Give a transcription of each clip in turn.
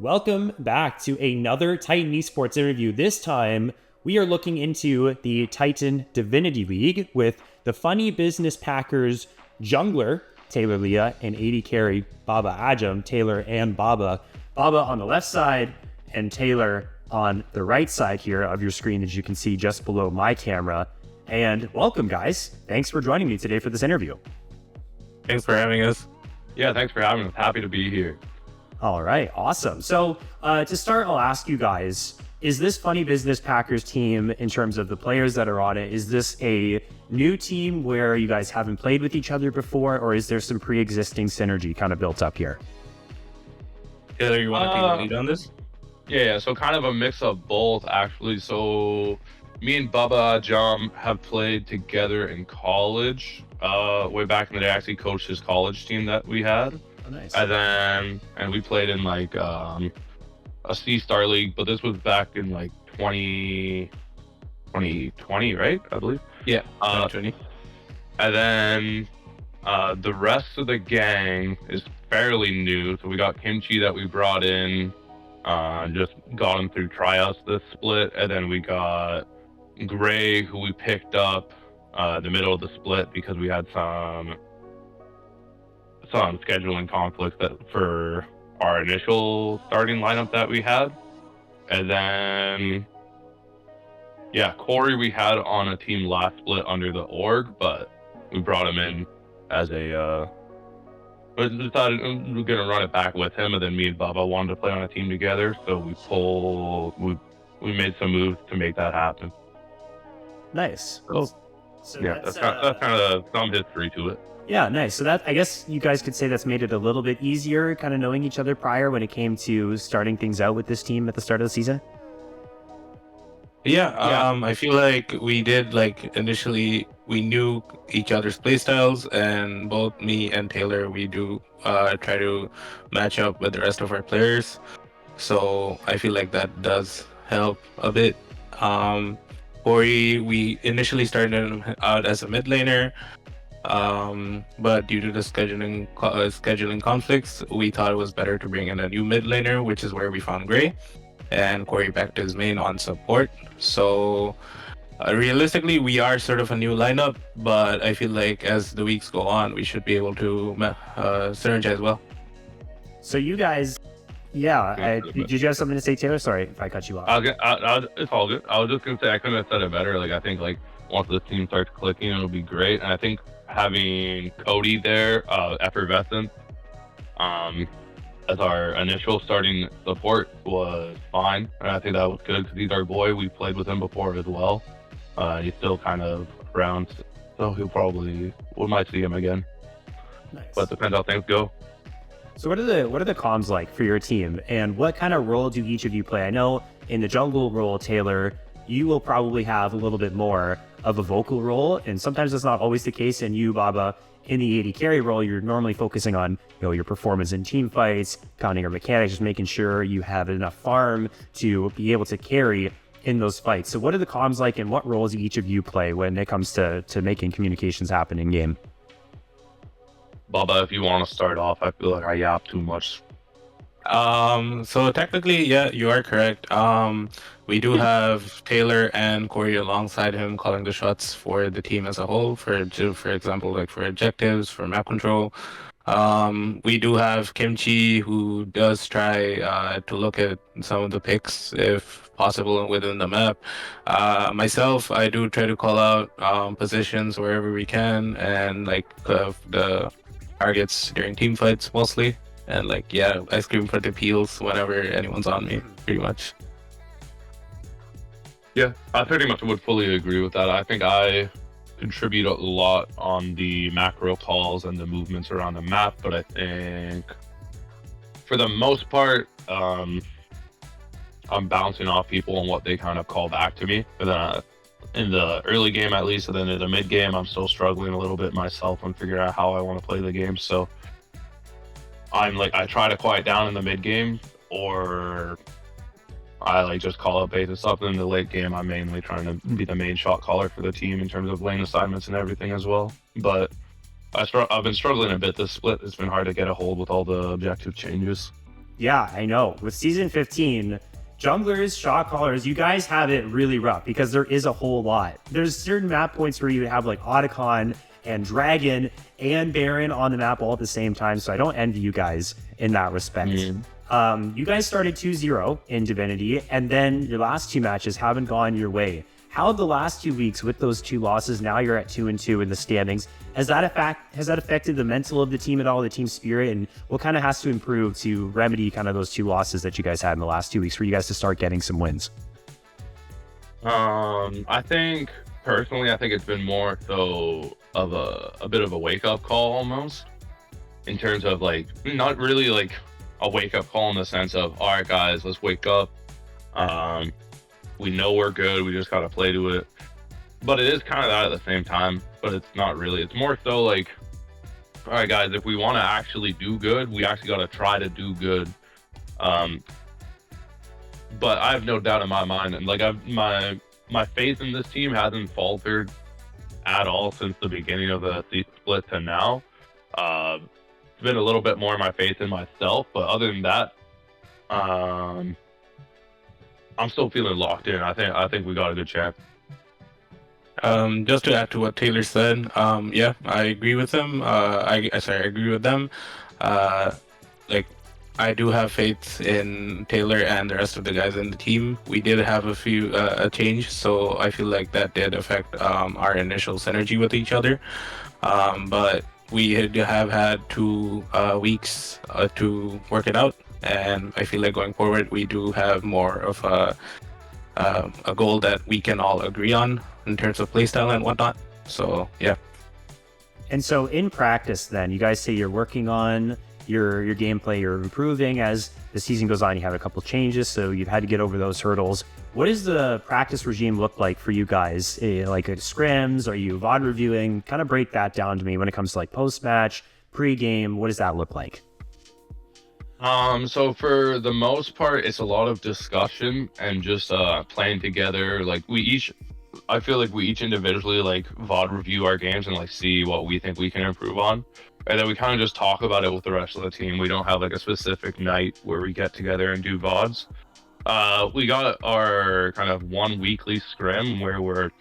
Welcome back to another Titan Esports interview. This time, we are looking into the Titan Divinity League with the Funny Business Packers jungler, Taylorlia, and AD carry, BabaAjam, Taylor and Baba. Baba on the left side and Taylor on the right side here of your screen, as you can see just below my camera. And welcome, guys. Thanks for joining me today for this interview. Thanks for having us. Yeah, thanks for having us. Happy to be here. All right, awesome. So to start, I'll ask you guys, is this Funny Business Packers team, in terms of the players that are on it, is this a new team where you guys haven't played with each other before, or is there some pre-existing synergy kind of built up here? Taylor, you want to take the lead on this? Yeah, so kind of a mix of both, actually. So me and BabaAjam have played together in college. Way back in the day, I actually coached his college team that we had. Oh, nice. And we played in like a C-Star League, but this was back in like 2020, right? I believe. Yeah, 2020. And then the rest of the gang is fairly new. So we got Kimchi that we brought in, just got him through tryouts this split. And then we got Gray, who we picked up the middle of the split because we had some scheduling conflicts that for our initial starting lineup that we had. And then Corey we had on a team last split under the org, but we brought him in as a we decided we were gonna run it back with him, and then me and Baba wanted to play on a team together, so we made some moves to make that happen. Nice. Cool. So Yeah, that's kind of some history to it. Yeah, nice. So that, I guess you guys could say that's made it a little bit easier, kind of knowing each other prior when it came to starting things out with this team at the start of the season. Yeah, I feel like we did, like, initially we knew each other's playstyles, and both me and Taylor, we do try to match up with the rest of our players. So I feel like that does help a bit. Corey, we initially started him out as a mid laner, but due to the scheduling conflicts, we thought it was better to bring in a new mid laner, which is where we found Gray, and Corey back to his main on support. So realistically, we are sort of a new lineup, but I feel like as the weeks go on, we should be able to synergize well. So you guys, did you have something to say, Taylor? Sorry if I cut you off. It's all good. I was just gonna say I couldn't have said it better. Like, I think like once the team starts clicking, it'll be great. And I think having Cody there, Effervescent, as our initial starting support was fine, and I think that was good because he's our boy. We played with him before as well. He's still kind of around, so we might see him again. Nice. But depends how things go. So what are the comms like for your team, and what kind of role do each of you play? I know in the jungle role, Taylor, you will probably have a little bit more of a vocal role, and sometimes that's not always the case. And you, Baba, in the AD carry role, you're normally focusing on your performance in team fights, counting your mechanics, just making sure you have enough farm to be able to carry in those fights. So what are the comms like, and what roles do each of you play when it comes to making communications happen in game? Baba, if you want to start off, I feel like I yap too much. So technically, yeah, you are correct. We do have Taylor and Corey alongside him calling the shots for the team as a whole, for example, like for objectives, for map control. We do have Kimchi, who does try to look at some of the picks if possible within the map. Myself, I do try to call out positions wherever we can, and like the targets during team fights mostly. And like, I scream for the peels whenever anyone's on me, pretty much. Yeah, I pretty much would fully agree with that. I think I contribute a lot on the macro calls and the movements around the map, but I think for the most part, I'm bouncing off people and what they kind of call back to me. But then in the early game, at least, and then in the mid game, I'm still struggling a little bit myself and figuring out how I want to play the game. So I try to quiet down in the mid game, or I just call up base and stuff. And in the late game, I'm mainly trying to be the main shot caller for the team in terms of lane assignments and everything as well. But I've been struggling a bit this split. It's been hard to get a hold with all the objective changes. Yeah, I know. With season 15, junglers, shot callers, you guys have it really rough because there is a whole lot. There's certain map points where you have like Otacon and Dragon and Baron on the map all at the same time, so I don't envy you guys in that respect. You guys started 2-0 in Divinity, and then your last two matches haven't gone your way. How have the last 2 weeks with those two losses, now you're at 2-2 in the standings, has that affected the mental of the team at all, the team spirit, and what kind of has to improve to remedy kind of those two losses that you guys had in the last 2 weeks for you guys to start getting some wins? I think personally, I think it's been more so of a bit of a wake up call almost, in terms of like not really like a wake up call in the sense of, all right guys, let's wake up. We know we're good, we just gotta play to it. But it is kind of that at the same time, but it's not really. It's more so like, all right guys, if we want to actually do good, we actually got to try to do good. But I have no doubt in my mind, and like my faith in this team hasn't faltered at all since the beginning of the season split to now. It's been a little bit more my faith in myself, but other than that, I'm still feeling locked in. I think we got a good chance. Just to add to what Taylor said, yeah, I agree with him. I agree with them. Like, I do have faith in Taylor and the rest of the guys in the team. We did have a change, so I feel like that did affect our initial synergy with each other. But we have had 2 weeks to work it out, and I feel like going forward we do have more of a goal that we can all agree on in terms of playstyle and whatnot. So yeah. And so in practice then, you guys say you're working on your gameplay, you're improving as the season goes on, you have a couple changes, so you've had to get over those hurdles. What does the practice regime look like for you guys? Like scrims, are you VOD reviewing? Kind of break that down to me when it comes to like post-match, pre-game, what does that look like? So for the most part, it's a lot of discussion and just playing together. Like I feel like we each individually like VOD review our games and like see what we think we can improve on. And then we kind of just talk about it with the rest of the team. We don't have like a specific night where we get together and do VODs. We got our kind of 1 weekly scrim where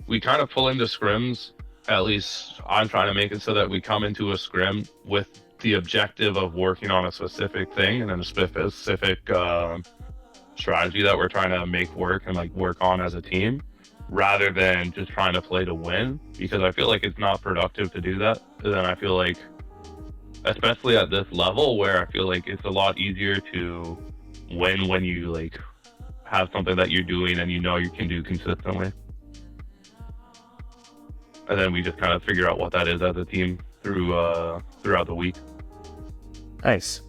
we kind of pull into scrims. At least I'm trying to make it so that we come into a scrim with the objective of working on a specific thing and then a specific strategy that we're trying to make work and like work on as a team, rather than just trying to play to win, because I feel like it's not productive to do that. And then I feel like, especially at this level where I feel like it's a lot easier to win when you like have something that you're doing and you know you can do consistently. And then we just kind of figure out what that is as a team throughout the week. Nice.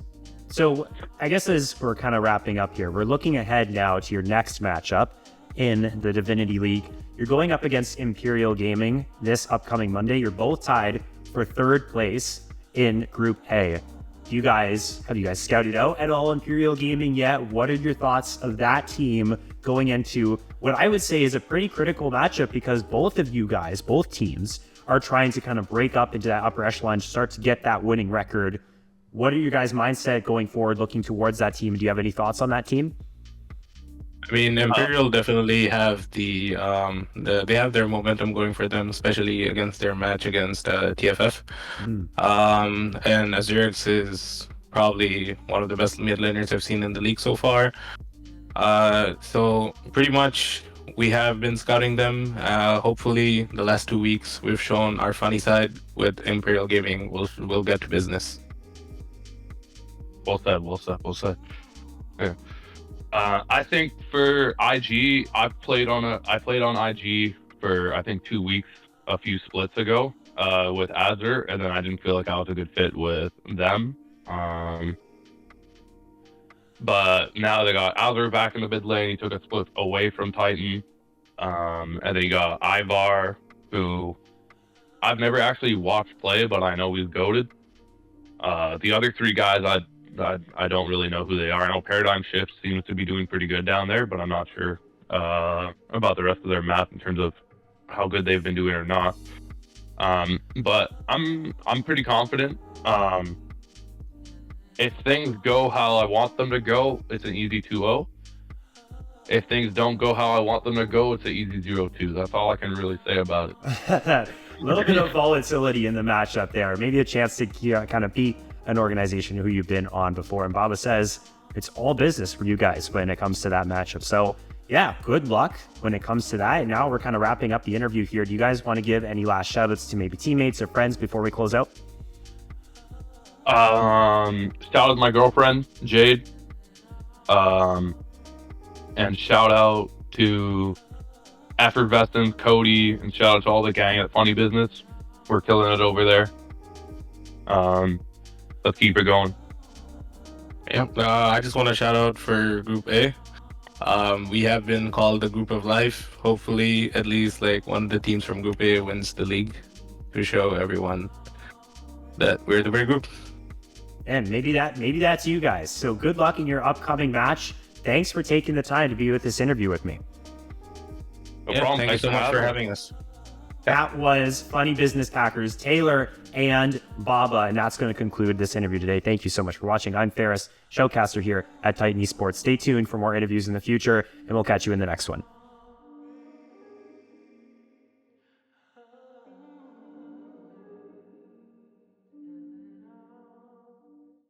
So I guess as we're kind of wrapping up here, we're looking ahead now to your next matchup in the Divinity League. You're going up against Imperial Gaming this upcoming Monday. You're both tied for 3rd place in Group A. Have you guys scouted out at all Imperial Gaming yet? What are your thoughts of that team going into what I would say is a pretty critical matchup, because both teams are trying to kind of break up into that upper echelon, start to get that winning record. What are your guys' mindset going forward, looking towards that team? Do you have any thoughts on that team? I mean, Imperial definitely have they have their momentum going for them, especially against their match against TFF. And Azurix is probably one of the best mid laners I've seen in the league so far. So pretty much we have been scouting them. Hopefully the last 2 weeks we've shown our funny side with Imperial Gaming. We'll get to business. Well said. Yeah. I think for IG, I played on IG for I think 2 weeks a few splits ago with Azure, and then I didn't feel like I was a good fit with them. But now they got Azure back in the mid lane. He took a split away from Titan, and then you got Ivar, who I've never actually watched play, but I know he's goated. The other 3 guys I don't really know who they are. I know Paradigm Shift seems to be doing pretty good down there, but I'm not sure about the rest of their map in terms of how good they've been doing or not. But I'm pretty confident. If things go how I want them to go, it's an easy 2-0. If things don't go how I want them to go, it's an easy 0-2. That's all I can really say about it. A little bit of volatility in the matchup there. Maybe a chance to kind of beat an organization who you've been on before. And Baba says it's all business for you guys when it comes to that matchup. So yeah, good luck when it comes to that. And now we're kind of wrapping up the interview here. Do you guys want to give any last shout outs to maybe teammates or friends before we close out? Shout out to my girlfriend, Jade. And shout out to Effervescence, Cody, and shout out to all the gang at Funny Business. We're killing it over there. Let's keep it going. Yep. I just want to shout out for Group A. We have been called the Group of Life. Hopefully, at least like one of the teams from Group A wins the league to show everyone that we're the great group. And maybe that's you guys. So good luck in your upcoming match. Thanks for taking the time to be with this interview with me. No problem. Thank you so much for having us. That was Funny Business Packers, Taylor and Baba, and that's going to conclude this interview today. Thank you so much for watching. I'm Faris, showcaster here at Titan Esports. Stay tuned for more interviews in the future, and we'll catch you in the next one.